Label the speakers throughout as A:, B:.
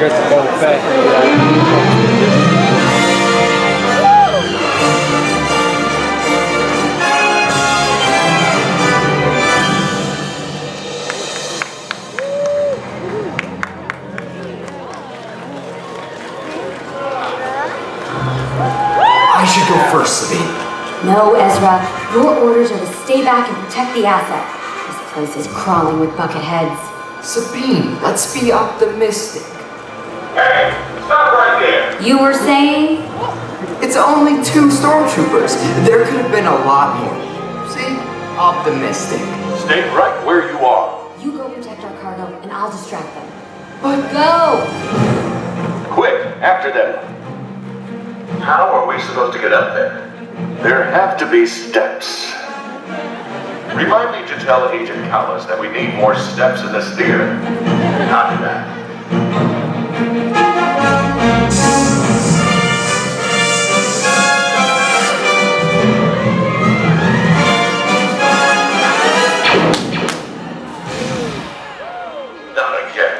A: get to go fast.
B: I should go first, Sabine.
C: No, Ezra. Your orders are to stay back and protect the asset. This place is crawling with bucket heads.
B: Sabine, let's be optimistic.
D: Hey, stop right there.
C: You were saying?
B: It's only 2 stormtroopers. There could have been a lot more. See? Optimistic.
D: Stay right where you are.
C: You go protect our cargo, and I'll distract them.
B: But
C: Go!
D: Quick, after them. How are we supposed to get up there? There have to be steps. Remind me to tell Agent Callis that we need more steps in this theater. Copy that. Not again.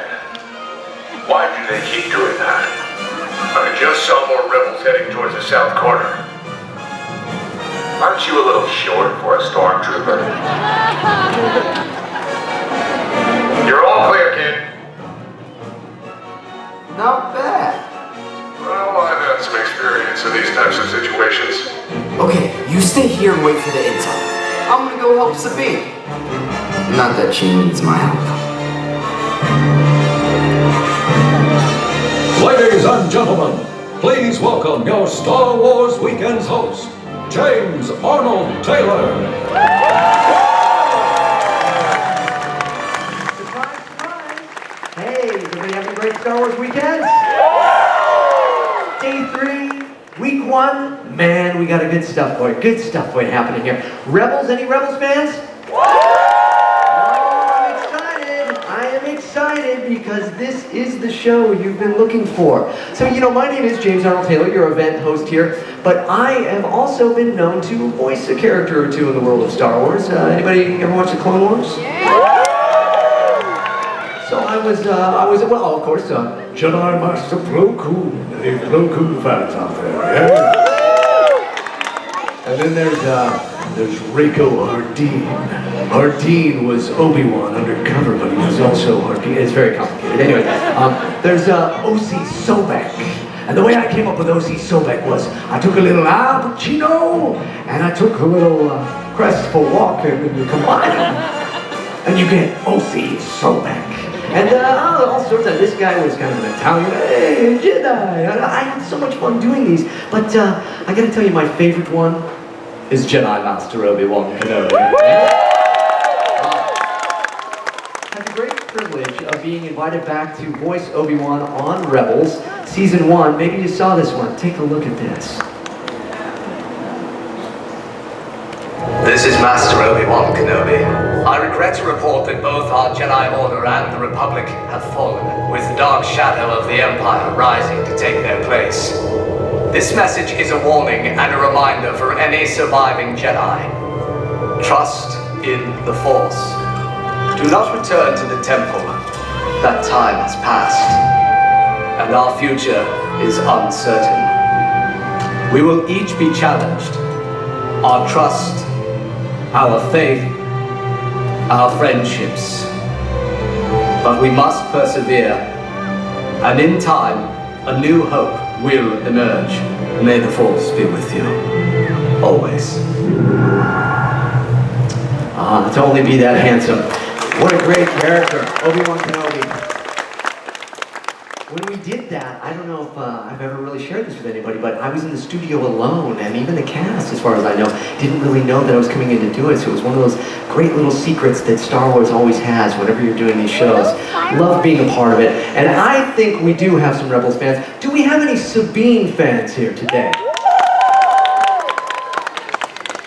D: Why do they keep doing that? I just saw more rebels heading towards the south corner. Aren't you a little short for a stormtrooper? You're all clear, kid.
B: not bad.
D: Well, I've had some experience in these types of situations.
B: Okay, you stay here and wait for the intel. I'm gonna go help Sabine. Not that she needs my help.
E: Ladies and gentlemen, please welcome your Star Wars Weekend's host, James Arnold Taylor.
F: Surprise, surprise. Hey, is everybody having a great Star Wars weekend? Day 3, week 1. Man, we got a good stuff for you. Good stuff for you happening here. Rebels, any Rebels fans? I am excited because this is the show you've been looking for. So, my name is James Arnold Taylor, your event host here, but I have also been known to voice a character or two in the world of Star Wars. Anybody ever watch the Clone Wars? Yeah. So I was, well, of course, Jedi Master Plo Koon. Any Plo Koon fans out there? Yeah. And then there's Rico Hardeen. Hardeen was Obi-Wan undercover, but he was also Hardeen. It's very complicated. Anyway, there's O.C. Sobek. And the way I came up with O.C. Sobek was I took a little Al Pacino and I took a little Christopher Walken and you combine them and you get O.C. Sobek. And all sorts of, this guy was kind of an Italian, hey, Jedi. I had so much fun doing these, but I gotta tell you my favorite one is Jedi Master Obi-Wan Kenobi. I had the great privilege of being invited back to voice Obi-Wan on Rebels, Season 1. Maybe you saw this one. Take a look at this.
G: This is Master Obi-Wan Kenobi. I regret to report that both our Jedi Order and the Republic have fallen, with the dark shadow of the Empire rising to take their place. This message is a warning and a reminder for any surviving Jedi. Trust in the Force. Do not return to the Temple. That time has passed, and our future is uncertain. We will each be challenged. Our trust, our faith, our friendships. But we must persevere, and in time, a new hope will emerge. May the Force be with you, always.
F: To only be that handsome. What a great character, Obi-Wan Kenobi. When we did that, I don't know if I've ever really shared this with anybody, but I was in the studio alone, and even the cast, as far as I know, didn't really know that I was coming in to do it, so it was one of those great little secrets that Star Wars always has whenever you're doing these shows. Love being a part of it, and I think we do have some Rebels fans. Do we have any Sabine fans here today?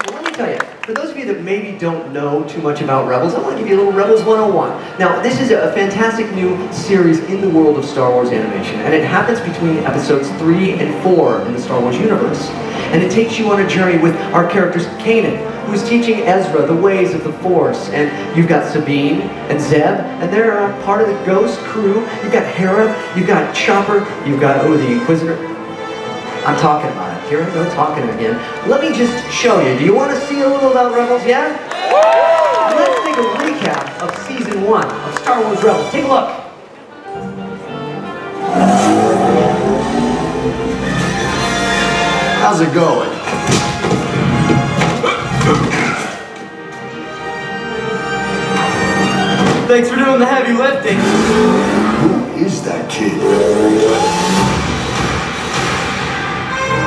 F: Well, let me tell you, for those of you that maybe don't know too much about Rebels, I want to give you a little Rebels 101. Now, this is a fantastic new series in the world of Star Wars animation, and it happens between episodes 3 and 4 in the Star Wars universe.
H: And it takes you on a journey with our characters, Kanan, who's teaching Ezra the ways of the Force. And you've got Sabine and Zeb, and they're part of the Ghost crew. You've got Hera, you've got Chopper, you've got, the Inquisitor. I'm talking about it. Here I go talking again. Let me just show you. Do you want to see a little about Rebels, yeah? Let's take a recap of Season 1 of Star Wars Rebels. Take a look.
F: How's it going?
B: Thanks for doing the heavy lifting.
F: Who is that kid?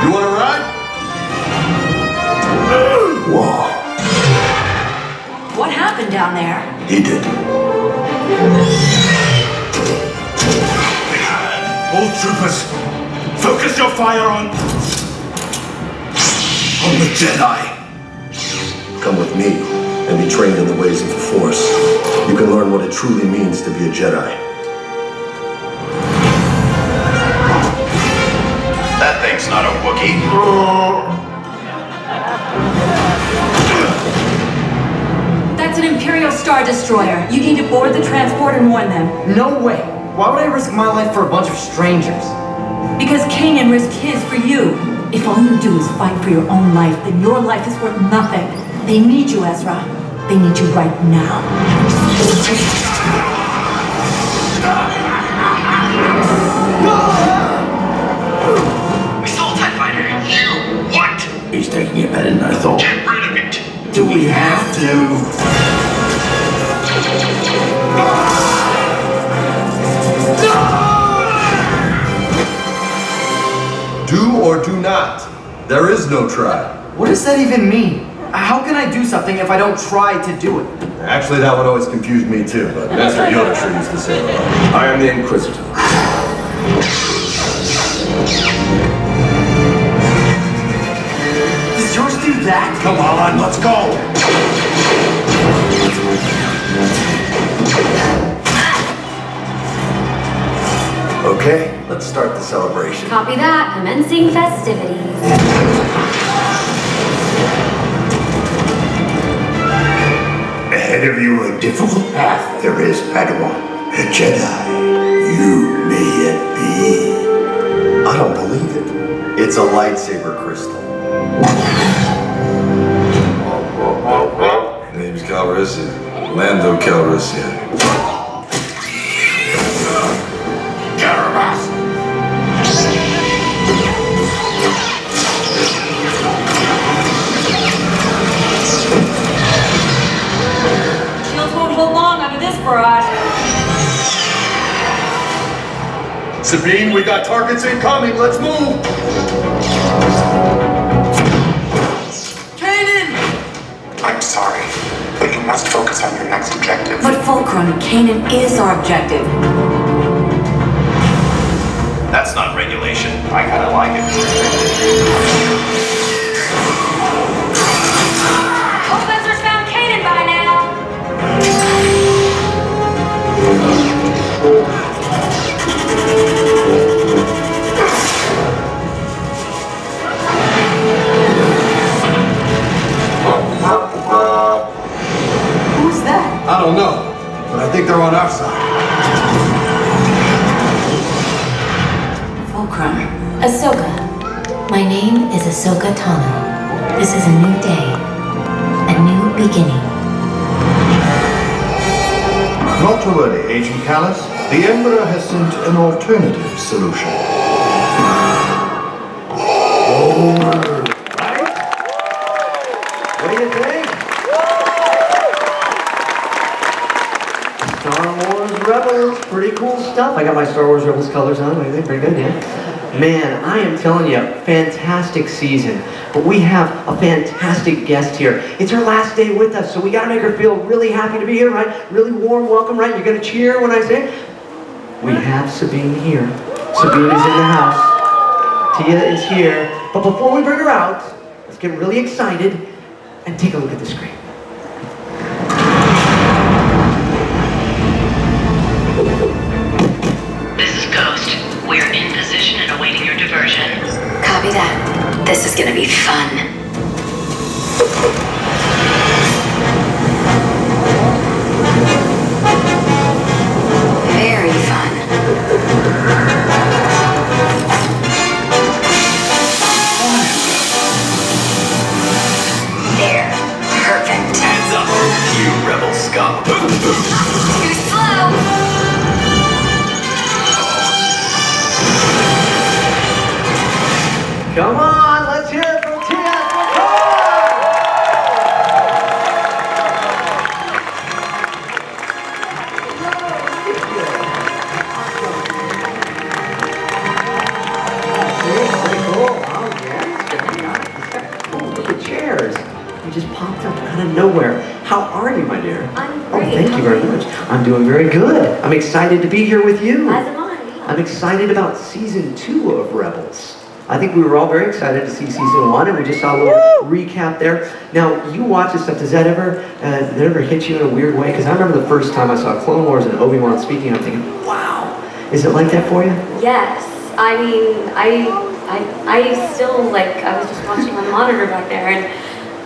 F: You wanna ride? Whoa.
C: What happened down there?
F: He did.
I: All troopers, focus your fire on the Jedi.
F: Come with me and be trained in the ways of the Force. You can learn what it truly means to be a Jedi.
I: That thing's not a Wookiee.
C: That's an Imperial Star Destroyer. You need to board the transport and warn them.
B: No way. Why would I risk my life for a bunch of strangers?
C: Because Kanan risked his for you. If all you do is fight for your own life, then your life is worth nothing. They need you, Ezra. They need you right now.
I: We stole a TIE fighter. You what?
F: He's taking it better than I thought.
I: Get rid of it.
F: Do we have to?
J: Do or do not. There is no try.
B: What does that even mean? How can I do something if I don't try to do it?
J: Actually, that one always confused me too, but that's what Yoda sure used to say.
F: I am the Inquisitor.
B: Does yours do that?
I: Come on, let's go.
F: Okay, let's start the celebration.
C: Copy that. Commencing festivities.
F: Ahead of you a difficult path there is, Padawan. A Jedi. You may yet be. I don't believe it. It's a lightsaber crystal.
J: Name's Calrissian. Lando Calrissian.
C: Shields won't hold long under this barrage.
J: Sabine, we got targets incoming. Let's move.
I: I'm sorry, but you must focus on your next objective.
C: But Fulcrum, Kanan is our objective.
I: That's not regulation. I kinda like it.
C: Hope Ezra's found Kanan by now.
B: Who's that?
J: I don't know, but I think they're on our side.
C: Fulcrum. Ahsoka. My name is Ahsoka Tano. This is a new day. A new beginning.
F: Not to worry, Agent Callus. The Emperor has sent an alternative solution.
H: Right? What do you think? Star Wars Rebels, pretty cool stuff. I got my Star Wars Rebels colors on. What do you think? Pretty good, yeah? Man, I am telling you, fantastic season. But we have a fantastic guest here. It's her last day with us, so we gotta make her feel really happy to be here, right? Really warm welcome, right? You're gonna cheer when I say it? We have Sabine here. Sabine is in the house. Tiya is here. But before we bring her out, let's get really excited and take a look at the screen.
K: This is Ghost. We're in position and awaiting your diversion.
C: Copy that.
K: This is gonna be fun. Very fun. There. Perfect.
G: Hands up, you rebel scum.
K: Too slow.
H: Come on, let's hear it from Tiya Sircar! Pretty cool. Oh, yes. Very nice. Oh, look at chairs. You just popped up out of nowhere. How are you, my dear?
L: I'm
H: Oh,
L: great.
H: thank you very much. I'm doing very good. I'm excited to be here with you.
L: As am I.
H: I'm excited about season 2 of Rebels. I think we were all very excited to see season 1, and we just saw a little recap there. Now, you watch this stuff. Does that ever hit you in a weird way? Because I remember the first time I saw Clone Wars and Obi-Wan speaking, I'm thinking, wow. Is it like that for you?
L: Yes. I mean, I still, like, I was just watching on the monitor back there, and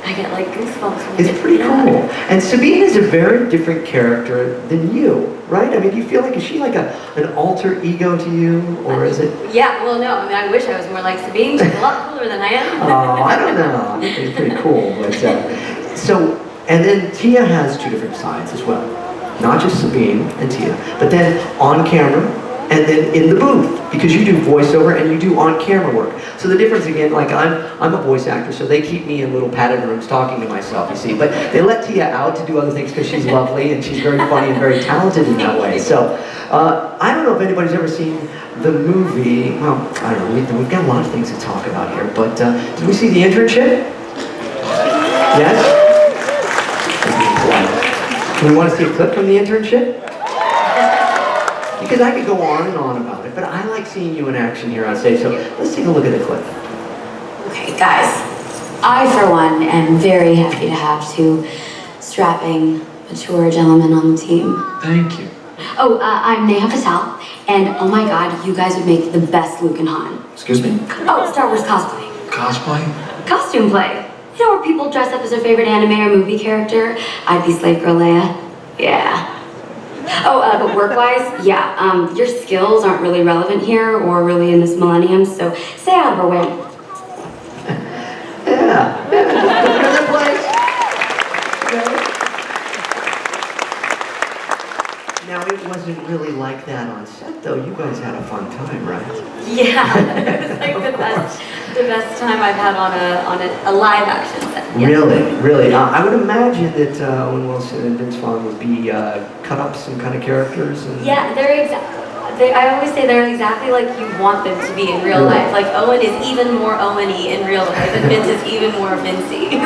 L: I get, like, goosebumps.
H: It's pretty cool. And Sabine is a very different character than you, right? I mean, do you feel like, is she like an alter ego to you, or is it?
L: Yeah, well, no. I mean, I wish I was more like Sabine. She's a lot cooler than I am.
H: Oh, I don't know. I think it's pretty cool. But so, and then Tiya has 2 different sides as well. Not just Sabine and Tiya, but then on camera, and then in the booth, because you do voiceover and you do on-camera work. So the difference again, like I'm a voice actor, so they keep me in little padded rooms talking to myself, you see. But they let Tiya out to do other things because she's lovely and she's very funny and very talented in that way. So I don't know if anybody's ever seen the movie. Well, I don't know. We've got a lot of things to talk about here. But did we see The Internship? Yes. Do we want to see a clip from The Internship? Because I could go on and on about it, but I like seeing you in action here on stage, so let's take a look at the clip.
K: Okay, guys. I, for one, am very happy to have 2 strapping, mature gentlemen on the team.
M: Thank you.
K: Oh, I'm Neha Patel, and oh my god, you guys would make the best Luke and Han.
M: Excuse me?
K: Oh, Star Wars cosplay.
M: Cosplay?
K: Costume play. You know where people dress up as their favorite anime or movie character? I'd be Slave Girl Leia. Yeah. Oh, but work-wise, yeah, your skills aren't really relevant here or really in this millennium, so stay out of our way.
H: Yeah, just a place. Okay. Now, it wasn't really like that on set, though. You guys had a fun time, right?
L: Yeah, it was like the best time I've had on a live action set. Yeah.
H: Really. I would imagine that Owen Wilson and Vince Vaughn would be cut up some kind of characters. And
L: Yeah, I always say they're exactly like you want them to be in real life. Like Owen is even more Owen-y in real life, and Vince is even more Vincey.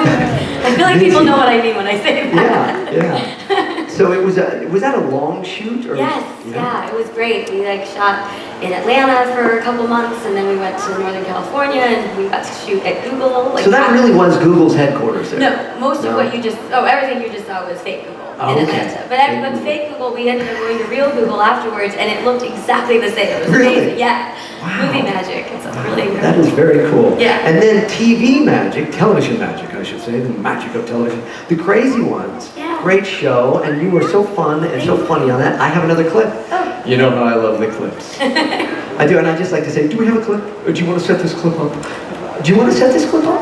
L: I feel like people know what I mean when I say that.
H: Yeah. So it was that a long shoot? Or
L: Yes, yeah, it was great. We like shot in Atlanta for a couple months, and then we went to Northern California, and we got to shoot at Google. Like,
H: so that really was Google's headquarters there?
L: No, most of what you just, everything you just saw was fake Google in Atlanta. But fake Google, we ended up going to real Google afterwards, and it looked exactly the same. It was amazing. Yeah. Wow. Movie magic. It's really incredible.
H: That is very cool.
L: Yeah.
H: And then TV magic, television magic, I should say, the magic of television. The Crazy Ones.
L: Yeah.
H: Great show, and you were so fun and so funny on that. I have another clip.
L: Oh.
H: You know how I love the clips. I do, and I just like to say, do we have a clip? Or do you want to set this clip up? Do you want to set this clip up?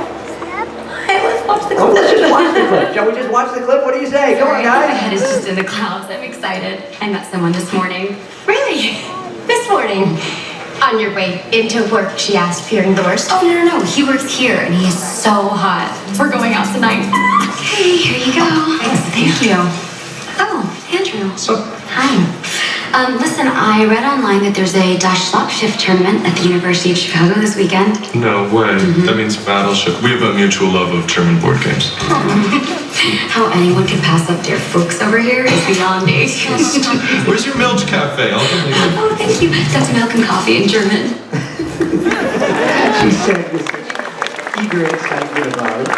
L: Let's watch the clip.
H: Oh, let's just watch the clip. Shall we just watch the clip? What do you say? Come on, guys.
K: My head is just in the clouds. I'm excited. I met someone this morning. Really? This morning? On your way into work, she asked, peering the worst. Oh, no. He works here, and he is so hot. We're going out tonight. Okay, here you go. Thank you. Oh, Andrew. Hi. Listen, I read online that there's a Dash Slot Shift tournament at the University of Chicago this weekend.
N: No way. That means Battleship. We have a mutual love of German board games.
K: How anyone could pass up dear folks over here is beyond me.
N: Where's your Milch Cafe? I'll come later.
K: Oh, thank you. That's milk and coffee in German.
H: She said this eager excitement about it.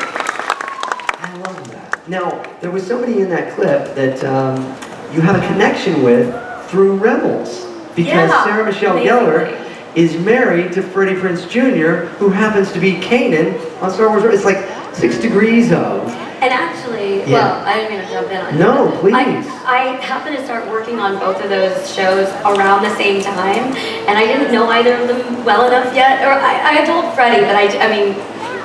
H: I love that. Now, there was somebody in that clip that you have a connection with through Rebels. Because Sarah Michelle Gellar is married to Freddie Prinze Jr., who happens to be Kanan on Star Wars. It's like 6 degrees of.
L: And actually, well, I didn't mean to jump in on
H: No, please.
L: I happened to start working on both of those shows around the same time, and I didn't know either of them well enough yet. Or I had told Freddie, but I mean,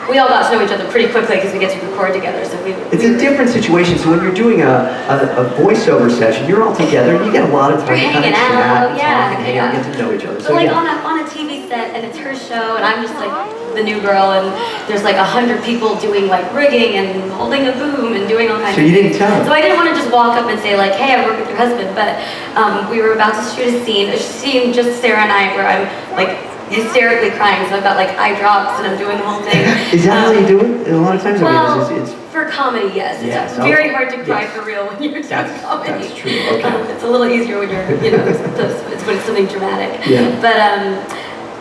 L: we all got to know each other pretty quickly because we get to record together. So
H: it's a different situation. So when you're doing a voiceover session, you're all together, and you get a lot of time to kind of chat, and talk, and hang out, and get to know each other.
L: But like on a TV set, and it's her show, and I'm just like the new girl, and there's like 100 people doing like rigging and holding a boom and doing all kinds of things.
H: So you didn't tell them?
L: So I didn't want to just walk up and say like, hey, I work with your husband, but we were about to shoot a scene, just Sarah and I, where I'm like hysterically crying, so I've got like eye drops and I'm doing the whole thing.
H: Is that how you do it? A lot of times,
L: Well,
H: I mean, it's
L: for comedy, yes. It's very hard to cry for real when you're doing comedy.
H: That's true. Okay.
L: It's a little easier when you're, it's when it's something dramatic.
H: Yeah.
L: But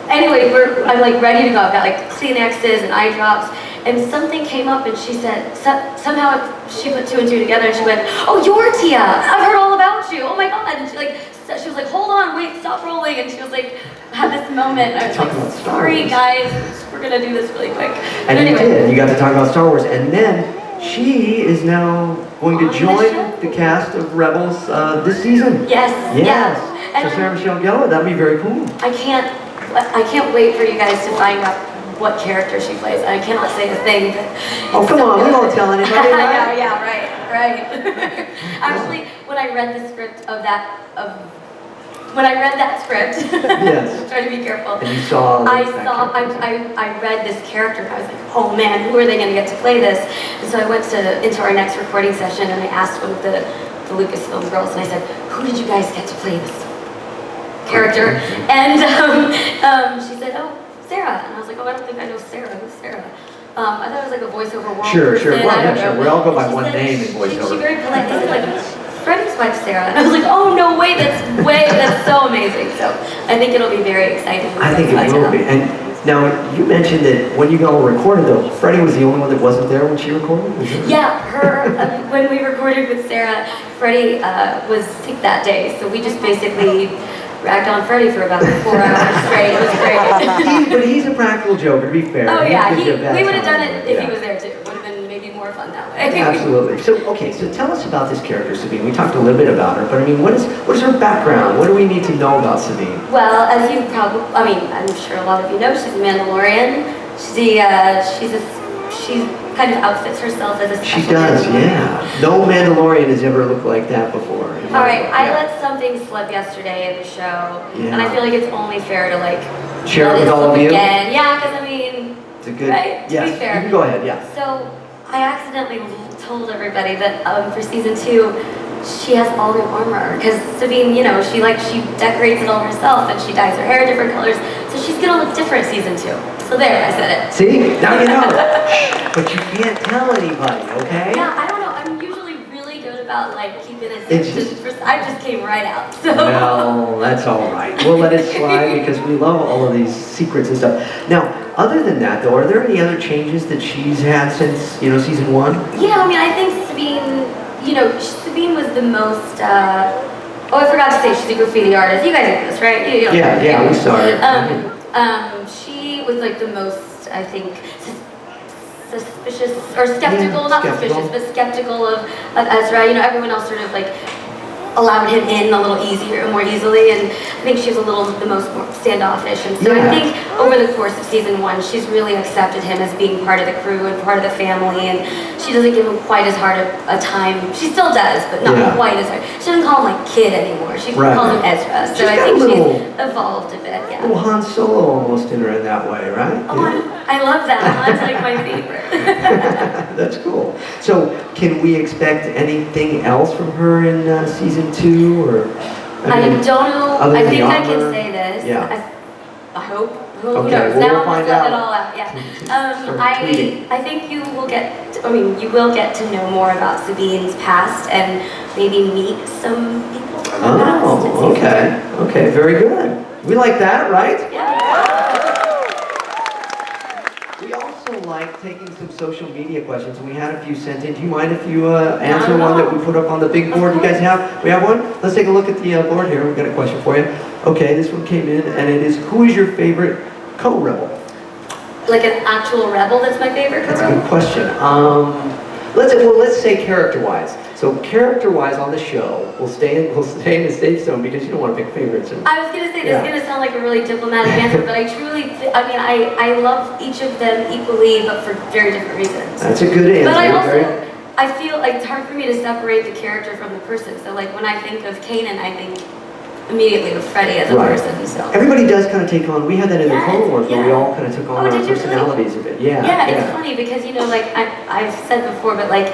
L: anyway, I'm like ready to go. I've got like Kleenexes and eye drops. And something came up and she said, somehow she put 2 and 2 together and she went, oh, you're Tiya. I've heard all about you. Oh my God. And she was like, hold on, wait, stop rolling. And she was like, had this moment. I was like, sorry guys, we're gonna do this really quick.
H: And anyway. You did. You got to talk about Star Wars. And then she is now going to join the cast of Rebels this season.
L: Yes.
H: Yes.
L: And
H: so Sarah Michelle Gellar, that'd be very cool.
L: I can't wait for you guys to find out what character she plays. I cannot say a thing.
H: Oh, come on, we won't tell anybody, right?
L: yeah, right. Actually, when I read the script when I read that script,
H: yes.
L: try to be careful.
H: And you saw
L: I read this character and I was like, oh man, who are they going to get to play this? And so I went into our next recording session and I asked one of the Lucasfilm girls and I said, who did you guys get to play this character? And she said, oh, Sarah. And I was like, oh, I don't think I know Sarah. Who's Sarah? I thought it was like a voiceover world person.
H: Sure. Well, yeah, sure. We all go by one
L: said,
H: name in voiceover.
L: She very politely said, like, Freddie's wife, Sarah. And I was like, oh, no way, that's so amazing. So I think it'll be very exciting.
H: I think it will be. And now, you mentioned that when you all recorded, though, Freddie was the only one that wasn't there when she recorded?
L: Yeah, when we recorded with Sarah, Freddie was sick that day. So we just basically ragged on Freddie for about 4 hours straight. It was great.
H: But he's a practical joker, to be fair.
L: Oh yeah, we would have done it if he was there too. It would have been maybe more fun that way.
H: Absolutely. So tell us about this character, Sabine. We talked a little bit about her, but I mean, what is her background? What do we need to know about Sabine?
L: Well, as you I'm sure a lot of you know, she's a Mandalorian. She kind of outfits herself as a special
H: She does, yeah. No Mandalorian has ever looked like that before.
L: All right, I let something slip yesterday in the show, and I feel like it's only fair to
H: share it with all of you.
L: Again. Yeah, because I mean,
H: it's a good.
L: Right?
H: Yes,
L: to be fair.
H: you can go ahead. Yeah.
L: So I accidentally told everybody that for season 2, she has all new armor because Sabine, she decorates it all herself and she dyes her hair different colors, so she's gonna look different season 2. So there, I said it.
H: See, now you know. But you can't tell anybody, okay?
L: Yeah, I don't know. I'm usually really good about keeping it secret. I just came right out. So.
H: Well, that's all right. We'll let it slide because we love all of these secrets and stuff. Now, other than that, though, are there any other changes that she's had since season 1?
L: Yeah, I mean, I think Sabine. Sabine was the most. Oh, I forgot to say she's a graffiti artist. You guys know this, right?
H: Yeah, we saw it.
L: She was the most, I think, suspicious or skeptical, not suspicious, but skeptical of Ezra. Everyone else sort of allowed him in a little more easily, and I think she was the most more standoffish. And so I think over the course of season 1, she's really accepted him as being part of the crew and part of the family, and she doesn't give him quite as hard a time. She still does, but not quite as hard. She doesn't call him kid anymore. She calls him Ezra. So I think she's evolved a bit. Yeah.
H: Little Han Solo almost in her in that way, right?
L: Oh, I love that. Han's my favorite.
H: That's cool. So, can we expect anything else from her in season 2, or?
L: I don't know. I think I can say this.
H: Yeah.
L: I hope. Who
H: Okay,
L: knows?
H: well,
L: Now
H: we'll
L: I'm
H: find
L: just letting
H: out.
L: it all out. Yeah. I think you will get to know more about Sabine's past and maybe meet some people from the past.
H: Oh, okay. Okay, very good. We like that, right?
L: Yeah.
H: We also like taking some social media questions. We had a few sent in. Do you mind if you answer one that we put up on the big board? You guys have? We have one? Let's take a look at the board here. We've got a question for you. Okay, this one came in, and it is, who is your favorite co-rebel?
L: Like an actual rebel that's my favorite
H: That's a
L: rebel?
H: good question. Let's say character-wise. So character-wise on the show, we'll stay in the safe zone because you don't want to pick favorites.
L: I was gonna say this is gonna sound like a really diplomatic answer, but I love each of them equally, but for very different reasons.
H: That's a good answer.
L: But I feel like it's hard for me to separate the character from the person. So like when I think of Kanan, I think immediately of Freddie as a person. So
H: everybody does kind of take on. We had that in the Clone Wars where we all kind of took on our personalities a bit. Yeah.
L: It's funny because like I've said before, but like.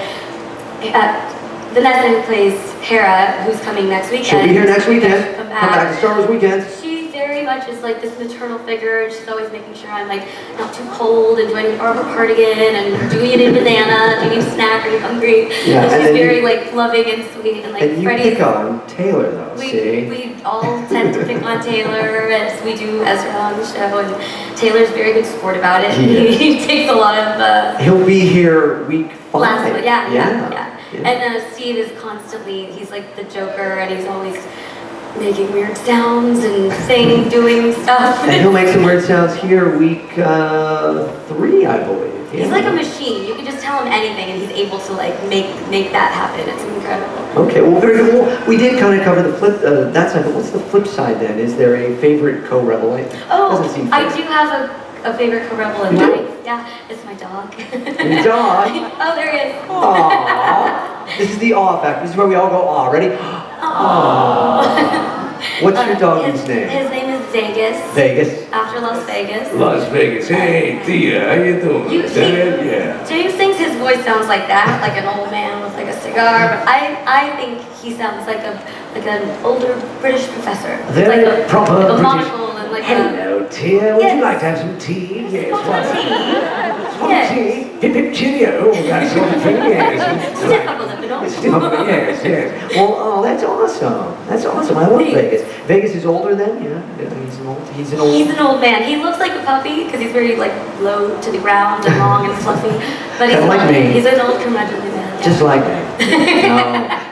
L: Vanessa, who plays Hera, who's coming next weekend.
H: She'll be here next weekend.
L: Come
H: back to Star Wars weekend.
L: She very much is like this maternal figure, and she's always making sure I'm like not too cold and joining Barbara cardigan and do you need a banana, do you need a snack, are you hungry?
H: Yeah,
L: and she's very like loving and sweet and like
H: and you
L: Freddie.
H: pick on Taylor though.
L: We all tend to pick on Taylor as we do Ezra on the show, and Taylor's very good sport about it. He takes a lot of.
H: He'll be here week 5.
L: Last one, yeah. And Steve is constantly, he's like the Joker, and he's always making weird sounds and doing stuff.
H: And he'll make some weird sounds here week 3, I believe. Yeah.
L: He's like a machine. You can just tell him anything, and he's able to like make that happen. It's incredible.
H: Okay, well, very good. Well, we did kind of cover the flip, that side, but what's the flip side then? Is there a favorite co-rebel? I
L: do have a favorite co-rebel in life. Yeah, it's my dog.
H: Your dog?
L: Oh, there he is.
H: Aww. This is the awe factor. This is where we all go aw. Ready? Aww. What's your dog's name?
L: His name is Vegas.
H: Vegas.
L: After Las Vegas.
F: Las Vegas. Hey, Tia, how you doing? Yeah.
L: James thinks his voice sounds like that, like an old man with like a cigar, but I think he sounds like an older British professor.
H: Very
L: like
H: proper
L: like a
H: British.
L: monocle and like
H: Hello, Tia. Would you like to have some tea? Yes.
L: Yes.
H: Tea? Hip hip cheerio. That sort of thing. Yes.
L: Stiff upper lip and all.
H: Yes. Well, that's awesome. That's awesome. I love Vegas. Vegas is older than he's an old
L: man. He looks like a puppy because he's very like low to the ground and long and fluffy. But he's
H: like me.
L: He's an old curmudgeonly man.
H: Just like me.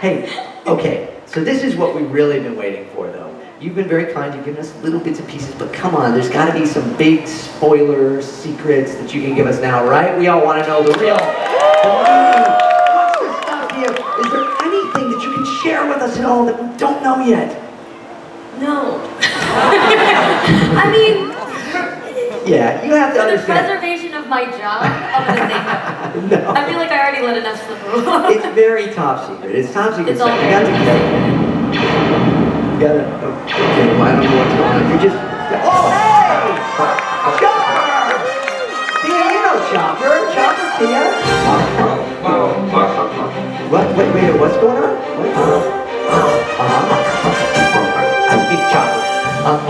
H: Hey, okay. So this is what we've really been waiting for, though. You've been very kind. You've given us little bits and pieces, but come on, there's got to be some big spoiler secrets that you can give us now, right? We all want to know the real. What's the stuff here? Is there anything that you can share with us at all that we don't know yet?
L: No. I mean.
H: Yeah, you have to
L: For the
H: understand.
L: preservation of my job, I'm gonna say no.
H: No.
L: I feel like I already let enough slip away.
H: It's very top secret. It's top secret
L: It's
H: stuff.
L: all
H: You got to be careful. You got to. Okay, well, I don't know what's going on. You just. Oh, hey! Chopper! Tia, you know Chopper. Chopper, Tia. What? Wait, what's going on? I speak Chopper.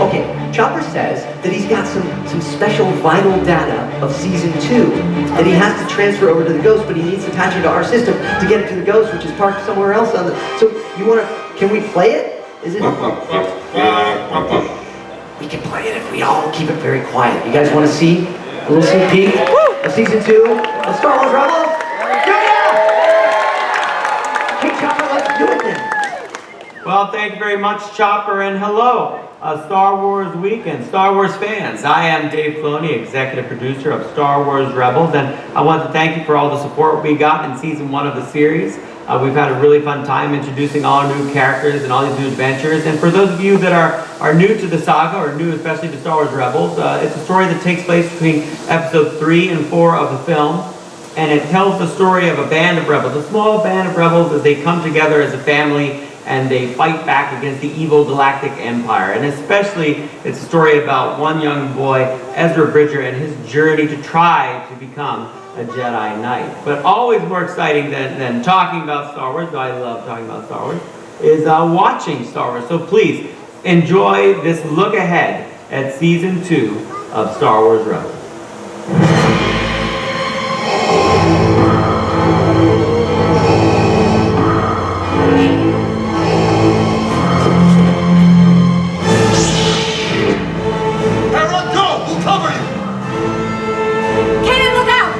H: Okay, Chopper says that he's got some special vital data of season 2 that he has to transfer over to the Ghost, but he needs to attach it to our system to get it to the Ghost, which is parked somewhere else on the. So you want to? Can we play it? Is it? We can play it if we all keep it very quiet. You guys want to see a little sneak peek of season 2 of Star Wars Rebels? Hey, Chopper, let's do it then.
A: Well, thank you very much, Chopper, and hello, Star Wars Weekend, Star Wars fans. I am Dave Filoni, executive producer of Star Wars Rebels, and I want to thank you for all the support we got in season 1 of the series. We've had a really fun time introducing all new characters and all these new adventures. And for those of you that are new to the saga, or new especially to Star Wars Rebels, it's a story that takes place between episodes 3 and 4 of the film. And it tells the story of a band of rebels, a small band of rebels as they come together as a family and they fight back against the evil Galactic Empire. And especially, it's a story about one young boy, Ezra Bridger, and his journey to try to become a Jedi Knight. But always more exciting than talking about Star Wars, though I love talking about Star Wars, is watching Star Wars. So please, enjoy this look ahead at Season 2 of Star Wars Rebels.
J: Everyone go! We'll cover you!
L: Kanan, look out!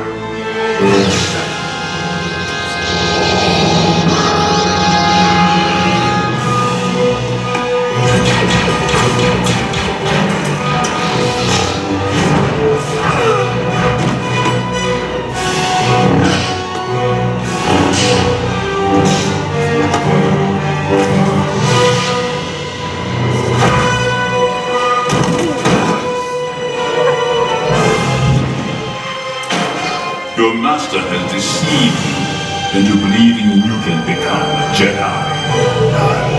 M: Your master has deceived you into believing you can become a Jedi.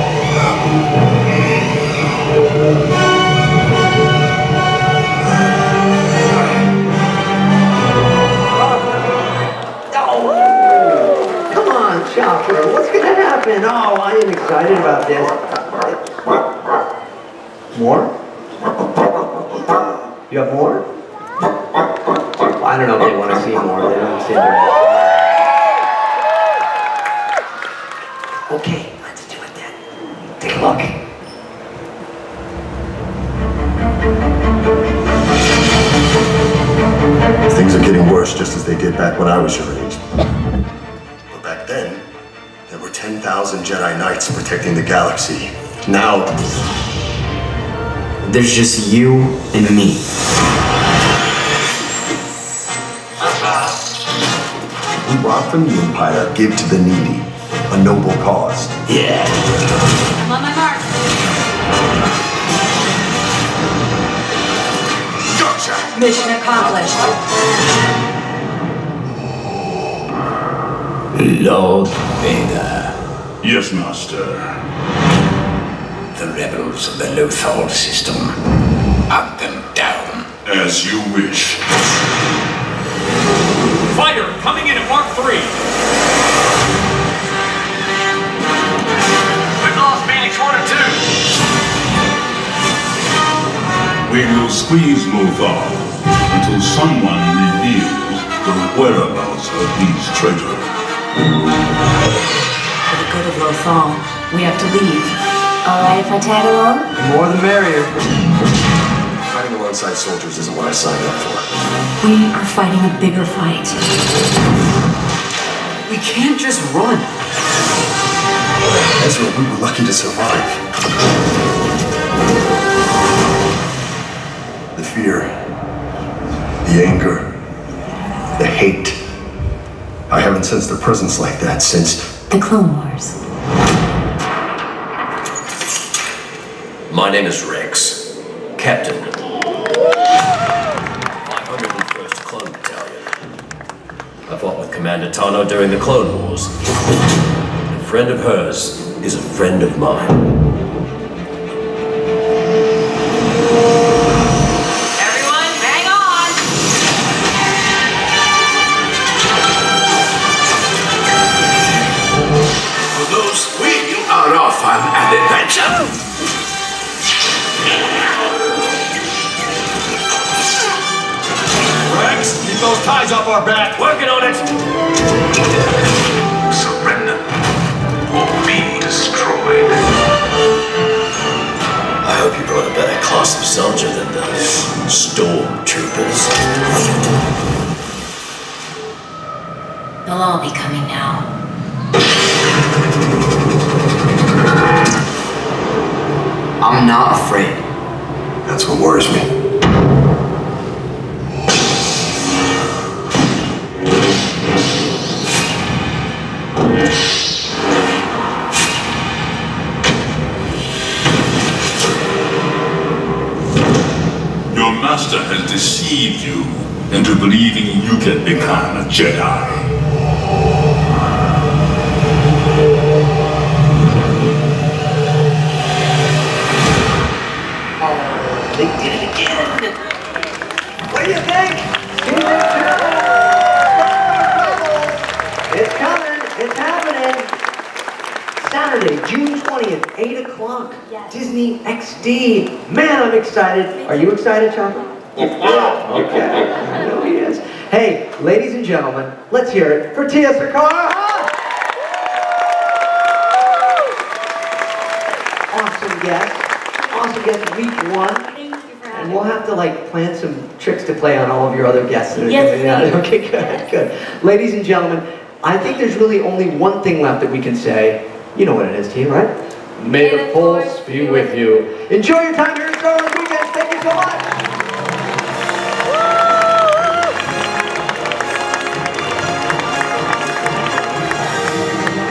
H: Come on, Chopper. What's gonna happen? Oh, I am excited about this. More? You have more? I don't know if they want to see more. They don't seem to. Okay, let's do it then. Take a look.
D: Things are getting worse just as they did back when I was your age. But back then, there were 10,000 Jedi Knights protecting the galaxy. Now,
B: There's just you and me.
D: we rob from the Empire, give to the needy. A noble cause.
B: Yeah.
L: I'm on my mark.
D: Gotcha!
C: Mission accomplished.
O: Lord Vader,
M: Yes, Master.
O: the rebels of the Lothal system. Hunt them down.
M: As you wish.
E: Fighter coming in at Mark 3.
G: We've lost Phoenix 1 and 2.
M: We will squeeze Lothal until someone reveals the whereabouts of these traitors.
C: For the good of Lothal, we have to leave.
K: All right if I tag along?
H: The more the merrier.
D: Fighting alongside soldiers isn't what I signed up for.
C: We are fighting a bigger fight.
B: We can't just run.
D: Ezra, we were lucky to survive. The fear, the anger, the hate. I haven't sensed a presence like that since...
C: The Clone Wars.
O: My name is Rex, Captain. 501st Clone Battalion. I fought with Commander Tano during the Clone Wars. A friend of hers is a friend of mine.
L: Everyone, hang on.
J: For those, we are off on an adventure.
E: Rex, keep those ties off our back.
O: Working on it!
I: Surrender or be destroyed.
O: I hope you brought a better class of soldier than those stormtroopers.
K: They'll all be coming now.
B: I'm not afraid.
D: That's what worries me.
M: Your master has deceived you into believing you can become a Jedi.
H: They did it again. What do you think? It's coming. It's happening. Saturday, June 20th, 8 o'clock.
L: Yes.
H: Disney XD. Man, I'm excited. Are you excited, Chopper? Okay. I know he is. Hey, ladies and gentlemen, let's hear it for Tiya Sircar. Awesome guest. Awesome guest, week 1.
L: Thank you for having
H: And
L: me.
H: we'll have to plan some tricks to play on all of your other guests that are
L: Yes,
H: coming out.
L: please.
H: Okay, good, good. Ladies and gentlemen, I think there's really only one thing left that we can say. You know what it is, T, right? May the force be with you. Enjoy your time here at Star Wars Weekends. Thank you so much.